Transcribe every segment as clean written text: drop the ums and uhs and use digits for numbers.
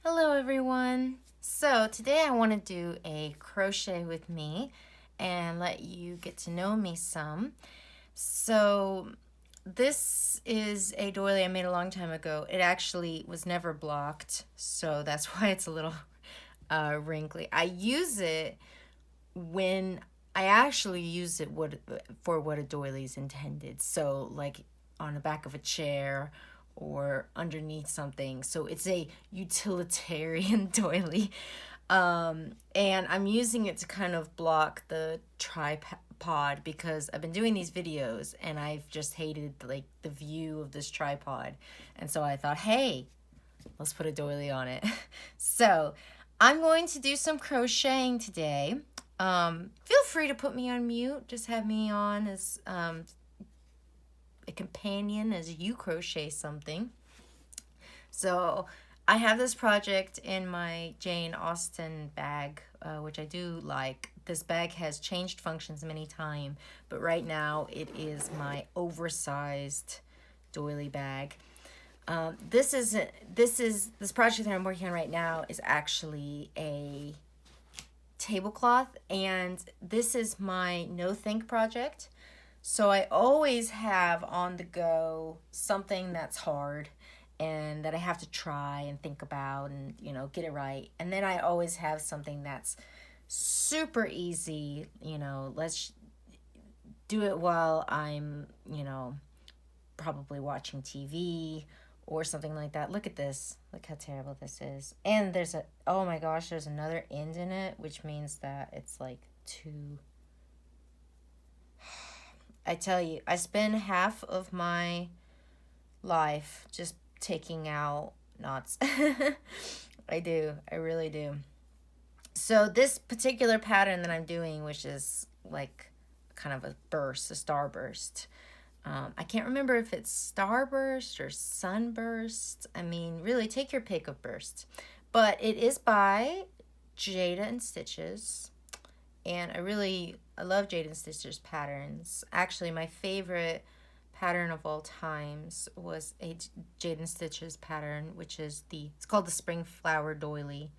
Hello everyone. So today I want to do a crochet with me and let you get to know me some. So this is a doily I made a long time ago. It actually was never blocked, so that's why it's a little wrinkly. I use it when I actually use it for what a doily is intended. So like on the back of a chair or underneath something. So it's a utilitarian doily. And I'm using it to kind of block the tripod because I've been doing these videos and I've just hated like the view of this tripod. And so I thought, hey, let's put a doily on it. So I'm going to do some crocheting today. Feel free to put me on mute. Just have me on as a companion as you crochet something. So I have this project in my Jane Austen bag, which I do like. This bag has changed functions many times, but right now it is my oversized doily bag. This project that I'm working on right now is actually a tablecloth, and this is my no think project. So I always have on the go something that's hard and that I have to try and think about and get it right. And then I always have something that's super easy, let's do it while I'm, probably watching TV or something like that. Look at this. Look how terrible this is. And oh my gosh, there's another end in it, which means that it's like two. I tell you, I spend half of my life just taking out knots. I do. I really do. So this particular pattern that I'm doing, which is like kind of a starburst. I can't remember if it's starburst or sunburst. I mean, really, take your pick of burst. But it is by Jada and Stitches. And I love Jada and Stitches patterns. Actually, my favorite pattern of all times was a Jada and Stitches pattern, which is it's called the Spring Flower Doily.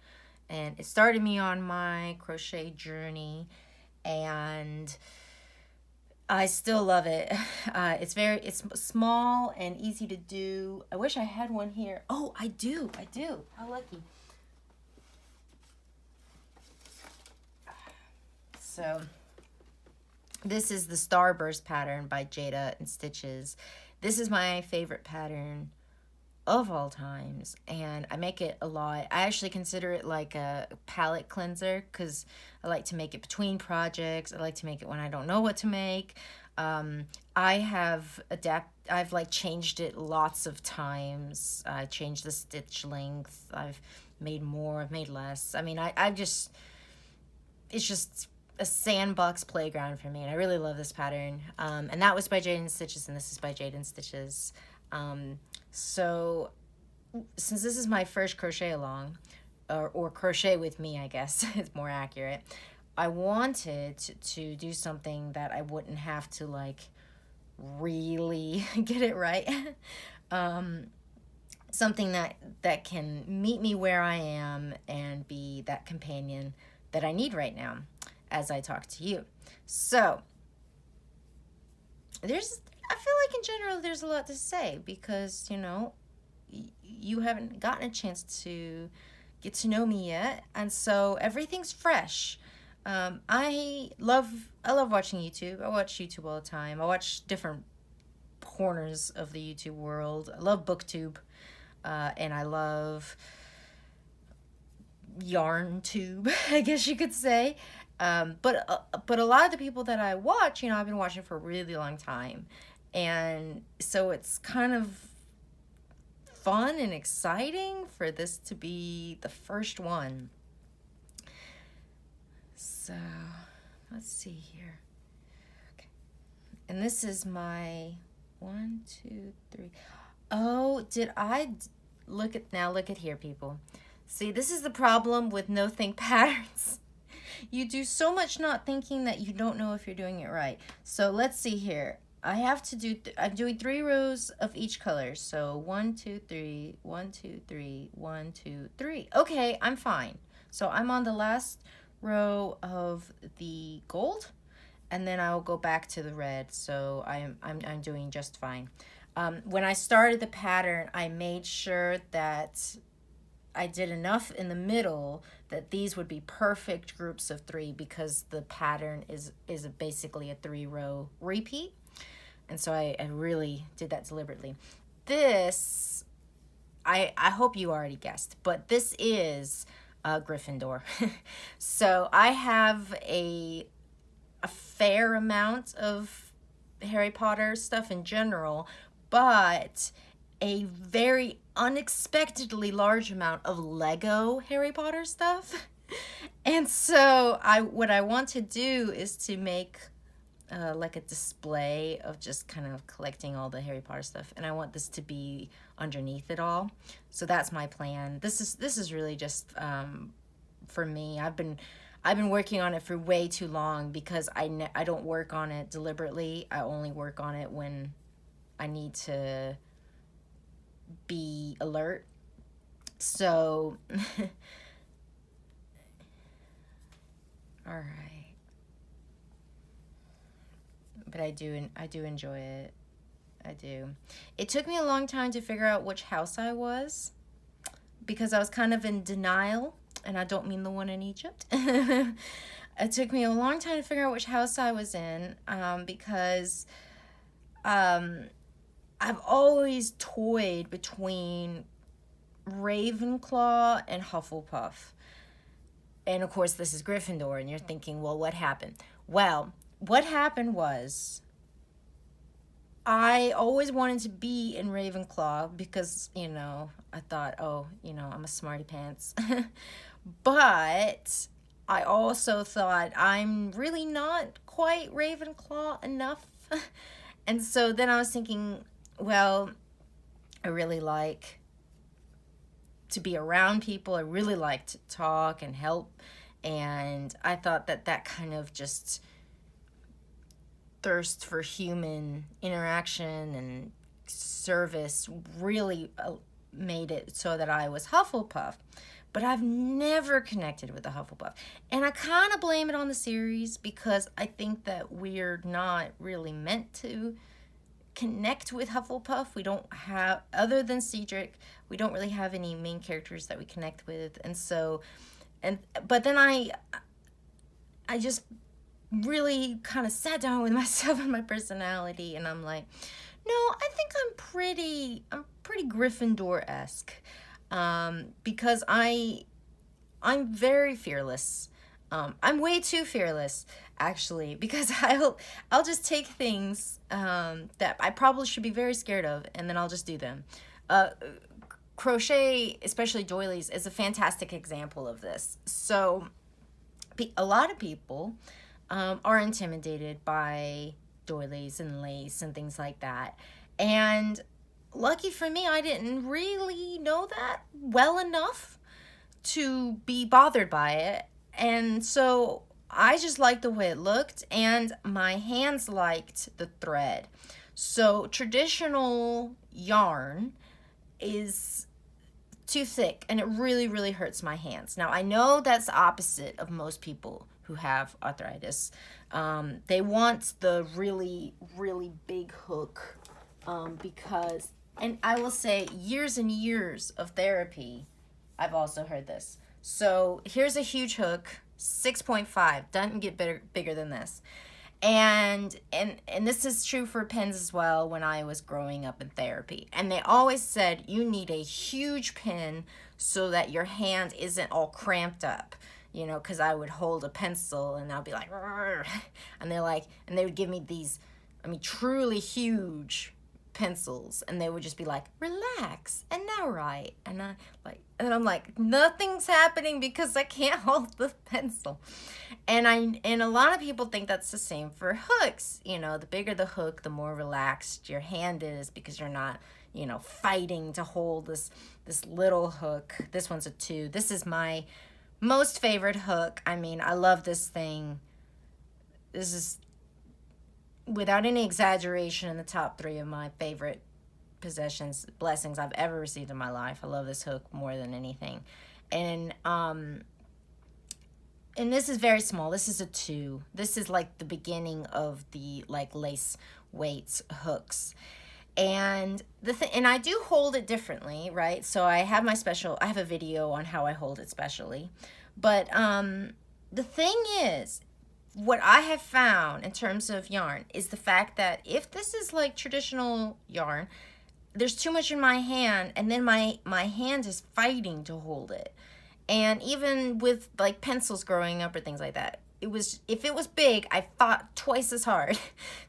And it started me on my crochet journey, and I still love it. It's small and easy to do. I wish I had one here. Oh, I do. How lucky. So this is the Starburst pattern by Jada and Stitches. This is my favorite pattern of all times, and I make it a lot. I actually consider it like a palette cleanser because I like to make it between projects. I like to make it when I don't know what to make. I've like changed it lots of times. I changed the stitch length. I've made more, I've made less. I mean, it's just a sandbox playground for me, and I really love this pattern. And that was by Jada and Stitches, and this is by Jada and Stitches. So since this is my first crochet along, or crochet with me, I guess is more accurate, I wanted to do something that I wouldn't have to like really get it right. Something that can meet me where I am and be that companion that I need right now as I talk to you. So I feel like in general there's a lot to say because you haven't gotten a chance to get to know me yet, and so everything's fresh. I love watching YouTube. I watch YouTube all the time. I watch different corners of the YouTube world. I love BookTube, and I love YarnTube, I guess you could say. But a lot of the people that I watch, I've been watching for a really long time. And so it's kind of fun and exciting for this to be the first one. So let's see here. Okay. And this is my 1, 2, 3. Oh, did I look at here, people. See, this is the problem with no think patterns. You do so much not thinking that you don't know if you're doing it right. So let's see here. I have to do, I'm doing 3 rows of each color. So 1, 2, 3, 1, 2, 3, 1, 2, 3. Okay, I'm fine. So I'm on the last row of the gold, and then I'll go back to the red. So I'm doing just fine. When I started the pattern, I made sure that I did enough in the middle that these would be perfect groups of 3, because the pattern is basically a 3-row repeat. And so I really did that deliberately. This, I hope you already guessed, but this is Gryffindor. So I have a fair amount of Harry Potter stuff in general, but a very unexpectedly large amount of Lego Harry Potter stuff. And so what I want to do is to make like a display of just kind of collecting all the Harry Potter stuff, and I want this to be underneath it all. So that's my plan. This is really just for me. I've been working on it for way too long, because I don't work on it deliberately. I only work on it when I need to be alert. So all right. But I do enjoy it. I do. It took me a long time to figure out which house I was, because I was kind of in denial, and I don't mean the one in Egypt. It took me a long time to figure out which house I was in, because I've always toyed between Ravenclaw and Hufflepuff. And of course, this is Gryffindor, and you're thinking, well, what happened? Well, what happened was, I always wanted to be in Ravenclaw because, I thought, oh, I'm a smarty pants. But I also thought I'm really not quite Ravenclaw enough. And so then I was thinking, well, I really like to be around people. I really like to talk and help. And I thought that kind of just thirst for human interaction and service really made it so that I was Hufflepuff. But I've never connected with the Hufflepuff. And I kind of blame it on the series, because I think that we're not really meant to connect with Hufflepuff. We don't have, other than Cedric, we don't really have any main characters that we connect with. And so, but then I just really kind of sat down with myself and my personality, and I'm like, no, I think I'm pretty Gryffindor-esque, because I'm very fearless. I'm way too fearless, actually, because I'll just take things that I probably should be very scared of, and then I'll just do them. Crochet, especially doilies, is a fantastic example of this. So a lot of people are intimidated by doilies and lace and things like that. And lucky for me, I didn't really know that well enough to be bothered by it. And so I just liked the way it looked, and my hands liked the thread. So traditional yarn is too thick, and it really, really hurts my hands. Now, I know that's the opposite of most people who have arthritis. They want the really, really big hook, because, and I will say, years and years of therapy, I've also heard this. So here's a huge hook, 6.5, doesn't get bigger than this. And this is true for pins as well when I was growing up in therapy. And they always said you need a huge pin so that your hand isn't all cramped up. Because I would hold a pencil and I'll be like, "Rrr," and they would give me these, truly huge pencils, and they would just be like, relax, and now write. And I'm like, nothing's happening because I can't hold the pencil. And a lot of people think that's the same for hooks. The bigger the hook, the more relaxed your hand is, because you're not, fighting to hold this little hook. This one's a 2. This is my most favorite hook. I love this thing. This is without any exaggeration, in the top 3 of my favorite blessings I've ever received in my life. I love this hook more than anything. And this is very small. This is a 2. This is like the beginning of the like lace weights hooks. And and I do hold it differently, right? So I have a video on how I hold it specially. But the thing is, what I have found in terms of yarn is the fact that if this is like traditional yarn, there's too much in my hand, and then my hand is fighting to hold it. And even with like pencils growing up or things like that, if it was big, I fought twice as hard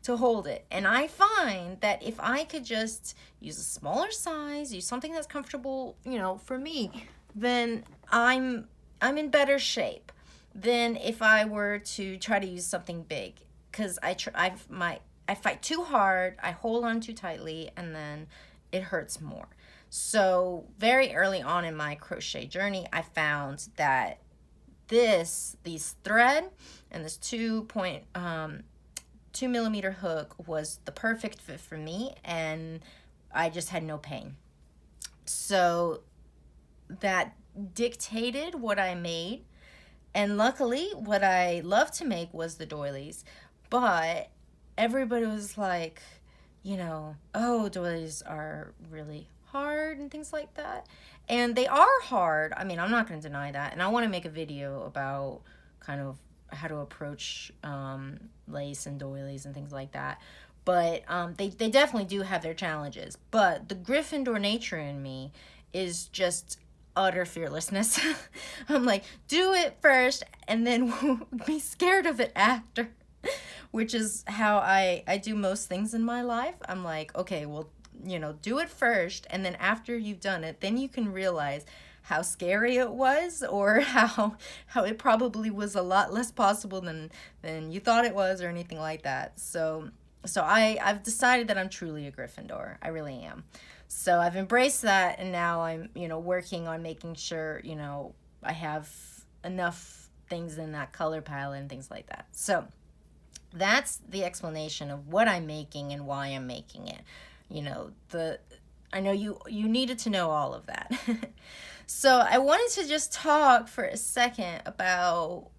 to hold it. And I find that if I could just use a smaller size, use something that's comfortable, for me, then I'm in better shape than if I were to try to use something big. Because I fight too hard, I hold on too tightly, and then it hurts more. So very early on in my crochet journey, I found that these thread and this 2.2mm hook was the perfect fit for me, and I just had no pain. So that dictated what I made, and luckily what I love to make was the doilies. But everybody was like, oh, doilies are really hard and things like that. And they are hard. I mean, I'm not going to deny that. And I want to make a video about kind of how to approach lace and doilies and things like that. But they definitely do have their challenges. But the Gryffindor nature in me is just utter fearlessness. I'm like, do it first and then be scared of it after. Which is how I do most things in my life. I'm like, okay, well, do it first, and then after you've done it, then you can realize how scary it was, or how it probably was a lot less possible than you thought it was, or anything like that. So I've decided that I'm truly a Gryffindor. I really am. So I've embraced that, and now I'm, working on making sure, I have enough things in that color palette and things like that. So that's the explanation of what I'm making and why I'm making it. I know you needed to know all of that. So I wanted to just talk for a second about,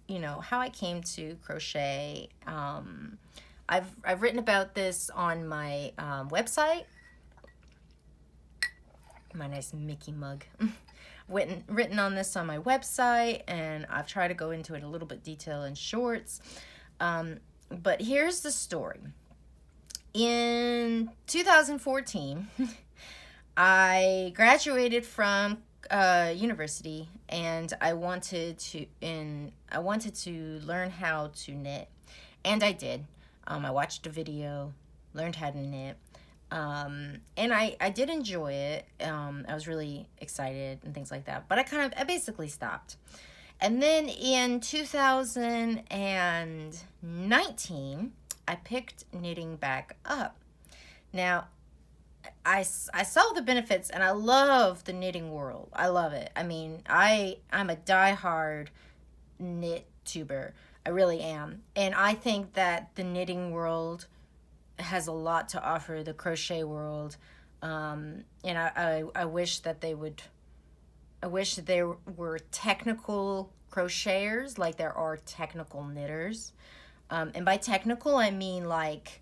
how I came to crochet. I've written about this on my website. My nice Mickey mug. Written on this on my website, and I've tried to go into it a little bit detail in shorts. But here's the story. In 2014, I graduated from university, and I wanted to learn how to knit, and I did. I watched a video, learned how to knit, and I did enjoy it. I was really excited and things like that, but I basically stopped. And then in 2019, I picked knitting back up. Now, I saw the benefits, and I love the knitting world. I love it. I mean, I'm a diehard knit tuber. I really am. And I think that the knitting world has a lot to offer the crochet world. And I wish that there were technical crocheters like there are technical knitters. And by technical, I mean like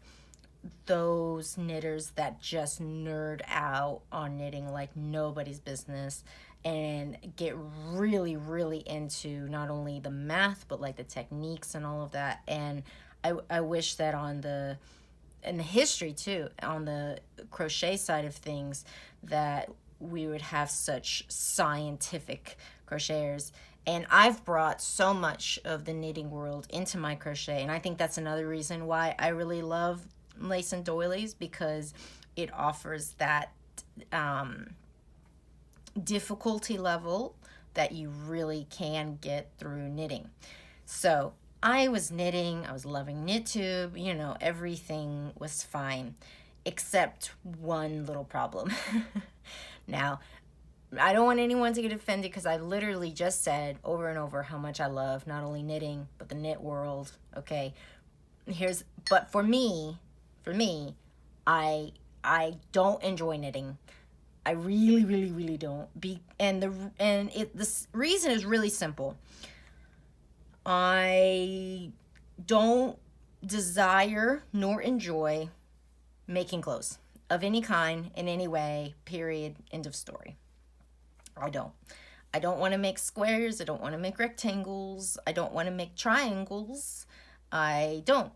those knitters that just nerd out on knitting like nobody's business and get really, really into not only the math, but like the techniques and all of that. And I wish that and the history too, on the crochet side of things, that we would have such scientific crocheters. And I've brought so much of the knitting world into my crochet, and I think that's another reason why I really love lace and doilies, because it offers that difficulty level that you really can get through knitting. So I was knitting, I was loving KnitTube, everything was fine, except one little problem. Now, I don't want anyone to get offended, because I literally just said over and over how much I love not only knitting, but the knit world, okay? but for me, I don't enjoy knitting. I really, really, really don't. This reason is really simple. I don't desire nor enjoy making clothes of any kind in any way. Period. End of story. I don't. I don't want to make squares. I don't want to make rectangles. I don't want to make triangles. I don't.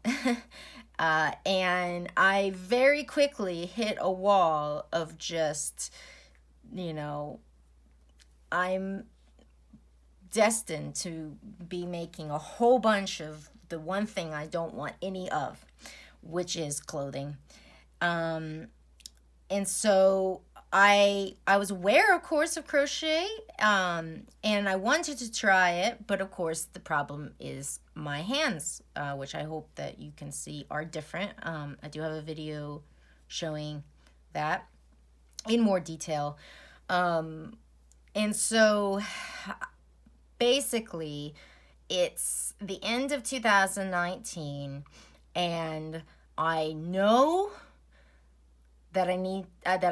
And I very quickly hit a wall of just, you know, I'm destined to be making a whole bunch of the one thing I don't want any of, which is clothing. And so I was aware, of course, of crochet, and I wanted to try it, but of course the problem is my hands, which I hope that you can see are different. I do have a video showing that in more detail. And so basically it's the end of 2019, and I know that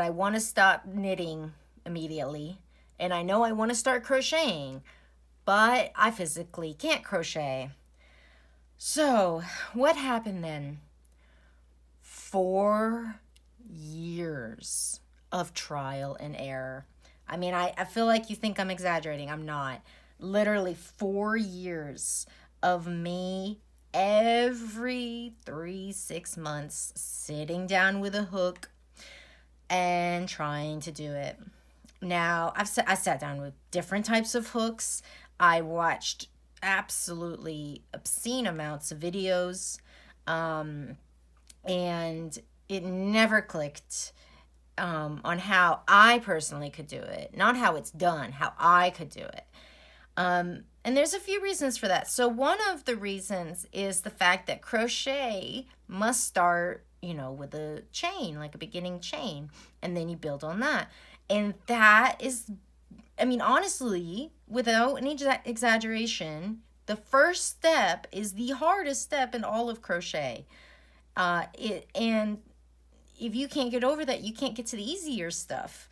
I want to stop knitting immediately, and I know I want to start crocheting, but I physically can't crochet. So what happened then? 4 years of trial and error. I mean, I feel like you think I'm exaggerating. I'm not. Literally 4 years of me every 6 months sitting down with a hook and trying to do it. Now, I sat down with different types of hooks. I watched absolutely obscene amounts of videos, and it never clicked on how I personally could do it. Not how it's done, how I could do it. And there's a few reasons for that. So one of the reasons is the fact that crochet must start, with a chain, like a beginning chain, and then you build on that. And that is, honestly, without any exaggeration, the first step is the hardest step in all of crochet. And if you can't get over that, you can't get to the easier stuff.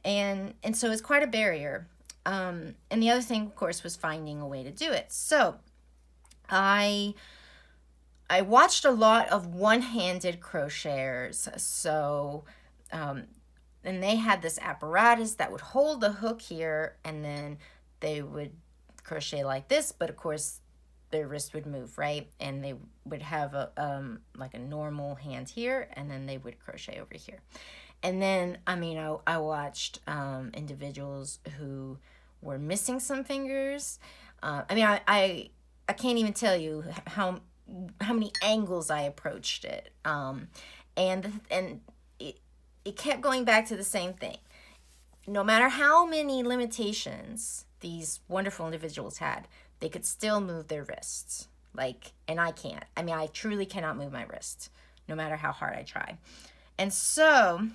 And so it's quite a barrier. And the other thing, of course, was finding a way to do it. So I watched a lot of one-handed crocheters. So, and they had this apparatus that would hold the hook here, and then they would crochet like this, but of course their wrist would move, right? And they would have like a normal hand here, and then they would crochet over here. And then, I watched individuals who were missing some fingers. I can't even tell you how many angles I approached it. And it kept going back to the same thing. No matter how many limitations these wonderful individuals had, they could still move their wrists. And I can't. I truly cannot move my wrist, no matter how hard I try. And so,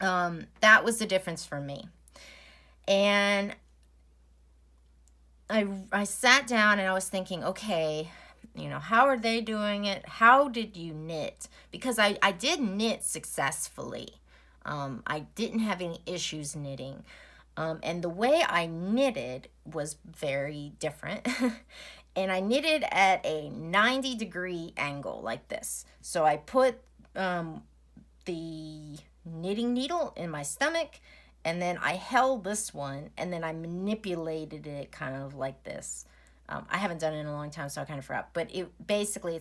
that was the difference for me. And I sat down and I was thinking, okay, how are they doing it? How did you knit? Because I did knit successfully. I didn't have any issues knitting. And the way I knitted was very different. And I knitted at a 90-degree angle like this. So I put the knitting needle in my stomach, and then I held this one, and then I manipulated it kind of like this. I haven't done it in a long time, so I kind of forgot. But it's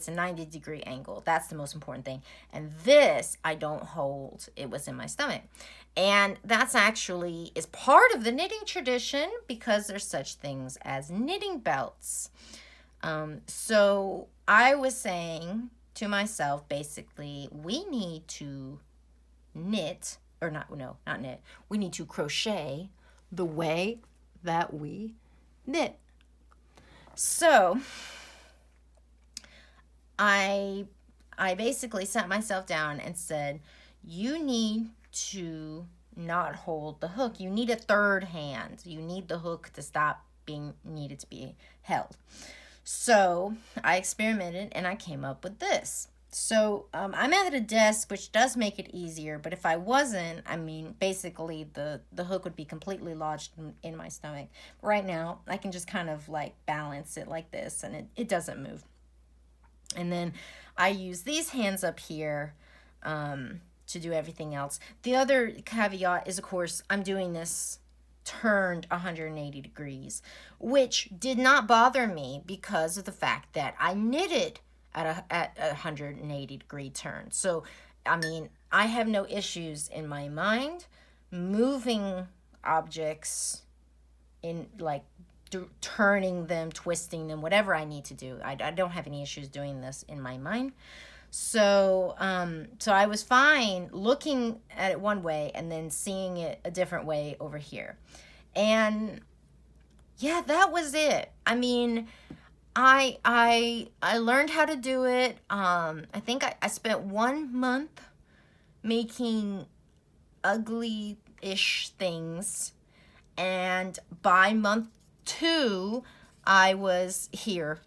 a 90-degree angle. That's the most important thing. And this, I don't hold. It was in my stomach. And that's actually is part of the knitting tradition, because there's such things as knitting belts. So I was saying to myself, basically, we need to knit, or not knit. We need to crochet the way that we knit. So I basically sat myself down and said, you need to not hold the hook. You need a third hand. You need the hook to stop being needed to be held. So I experimented and I came up with this. So I'm at a desk, which does make it easier. But if I wasn't, I mean, basically the hook would be completely lodged in my stomach. Right now, I can just kind of like balance it like this, and it doesn't move. And then I use these hands up here to do everything else. The other caveat is, of course, I'm doing this turned 180 degrees, which did not bother me because of the fact that I knitted at a 180-degree turn. So, I mean, I have no issues in my mind moving objects in like turning them, twisting them, whatever I need to do. I don't have any issues doing this in my mind. So, so I was fine looking at it one way and then seeing it a different way over here. And yeah, that was it. I mean, I learned how to do it. I think I spent 1 month making ugly-ish things, and by month 2, I was here.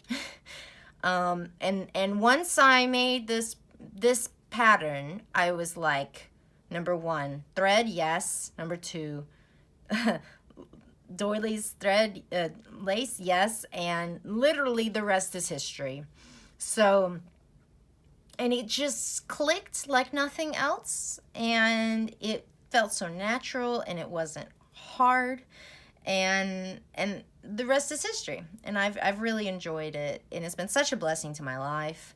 And once I made this pattern, I was like, number 1, thread, yes. Number 2, doilies, thread, lace, yes. And literally the rest is history. So, and it just clicked like nothing else, and it felt so natural, and it wasn't hard, and the rest is history. And I've really enjoyed it, and it's been such a blessing to my life.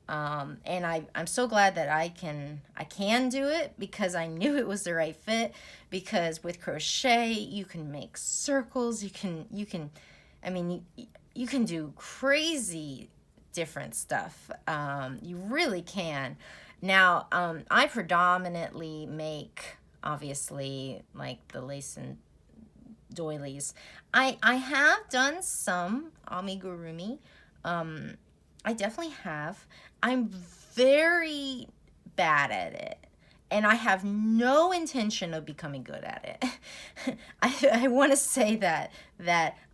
And I'm so glad that I can do it, because I knew it was the right fit. Because with crochet, you can make circles, you can I mean, you can do crazy different stuff. You really can. Now, I predominantly make, obviously, like the lace and doilies. I have done some amigurumi. I definitely have. I'm very bad at it, and I have no intention of becoming good at it. I want to say that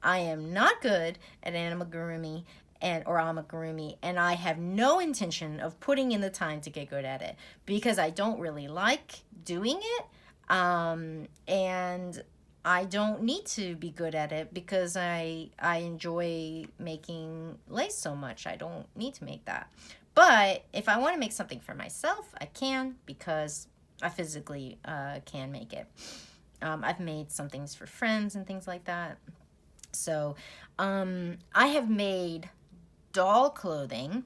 I am not good at amigurumi or amigurumi, and I have no intention of putting in the time to get good at it, because I don't really like doing it, and I don't need to be good at it, because I enjoy making lace so much. I don't need to make that. But if I want to make something for myself, I can, because I physically can make it. I've made some things for friends and things like that. So I have made doll clothing,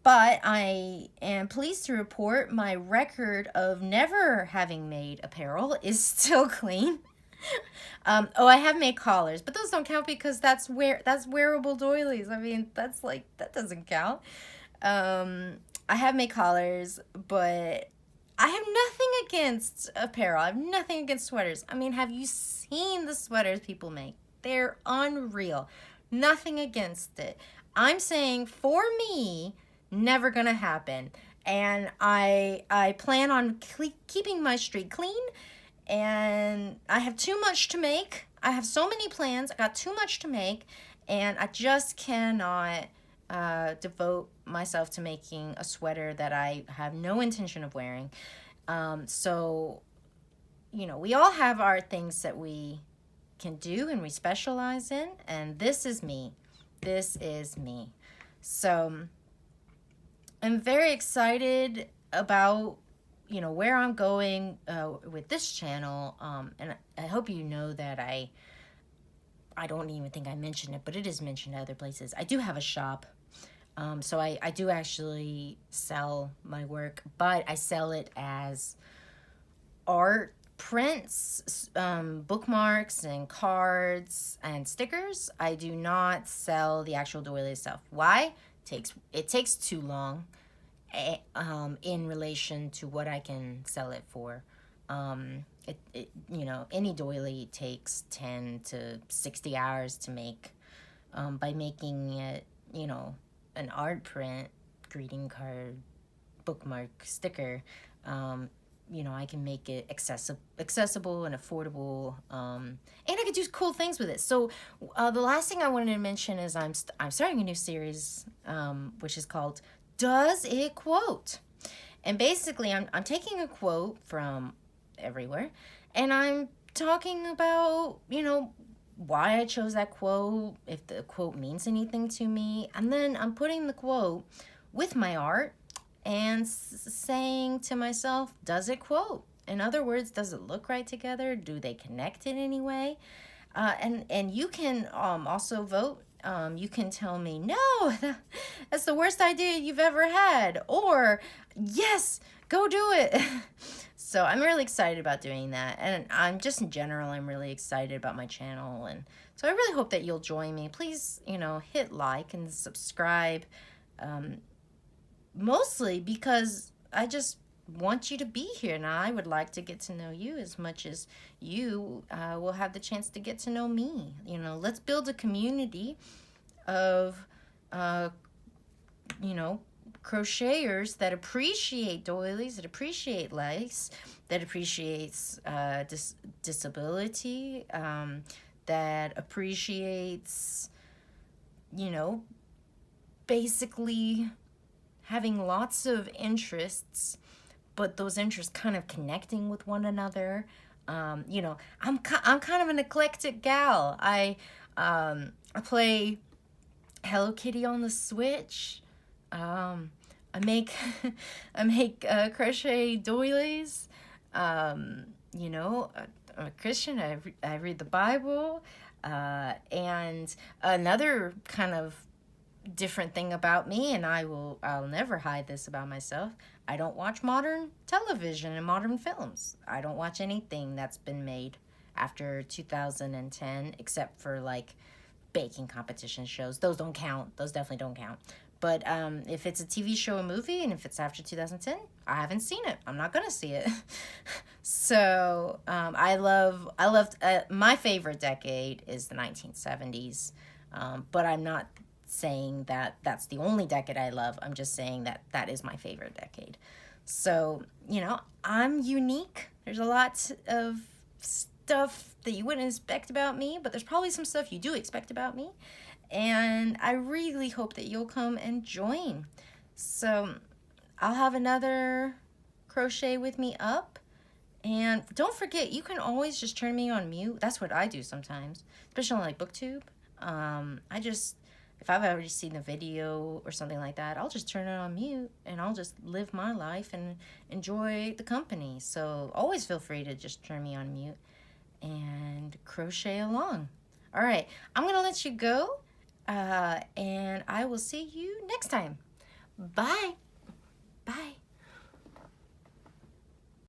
but I am pleased to report my record of never having made apparel is still clean. Oh, I have made collars, but those don't count, because that's wearable doilies. I mean, that doesn't count. I have made collars, but I have nothing against apparel. I have nothing against sweaters. I mean, have you seen the sweaters people make? They're unreal. Nothing against it. I'm saying, for me, never gonna happen. And I plan on keeping my street clean, and I have too much to make. I have so many plans. I got too much to make, and I just cannot devote myself to making a sweater that I have no intention of wearing. So, we all have our things that we can do and we specialize in, and this is me. This is me. So I'm very excited about where I'm going with this channel, and I hope you know that I don't even think I mentioned it, but it is mentioned other places. I do have a shop, so I do actually sell my work, but I sell it as art, prints, bookmarks, and cards, and stickers. I do not sell the actual doily itself. Why? It takes too long in relation to what I can sell it for. Any doily takes 10 to 60 hours to make. By making it, an art print, greeting card, bookmark, sticker, you know, I can make it accessible and affordable, and I could do cool things with it. So the last thing I wanted to mention is I'm starting a new series, which is called Does It Quote? And basically I'm taking a quote from everywhere, and I'm talking about, you know, why I chose that quote, if the quote means anything to me, and then I'm putting the quote with my art and saying to myself, does it quote? In other words, does it look right together? Do they connect in any way? And you can also vote. You can tell me, no, that's the worst idea you've ever had, or yes, go do it. So I'm really excited about doing that, and I'm just in general, I'm really excited about my channel, and so I really hope that you'll join me. Please, you know, hit like and subscribe, mostly because I just want you to be here, and I would like to get to know you as much as you will have the chance to get to know me. You know, let's build a community of, you know, crocheters that appreciate doilies, that appreciate lace, that appreciates disability, that appreciates, you know, basically having lots of interests, but those interests kind of connecting with one another. You know, I'm kind of an eclectic gal. I play Hello Kitty on the Switch. I make I make crochet doilies. You know, I'm a Christian. I read the Bible. And another kind of different thing about me, and I'll never hide this about myself, I don't watch modern television and modern films. I don't watch anything that's been made after 2010, except for like baking competition shows. Those don't count. Those definitely don't count. But if it's a TV show or movie, and if it's after 2010, I haven't seen it. I'm not gonna see it. So I love my favorite decade is the 1970s, but I'm not saying that that's the only decade I love. I'm just saying that that is my favorite decade. So, you know, I'm unique. There's a lot of stuff that you wouldn't expect about me, but there's probably some stuff you do expect about me. And I really hope that you'll come and join. So I'll have another crochet with me up. And don't forget, you can always just turn me on mute. That's what I do sometimes, especially on like BookTube. If I've already seen the video or something like that, I'll just turn it on mute and I'll just live my life and enjoy the company. So always feel free to just turn me on mute and crochet along. All right, I'm gonna let you go, and I will see you next time. Bye. Bye.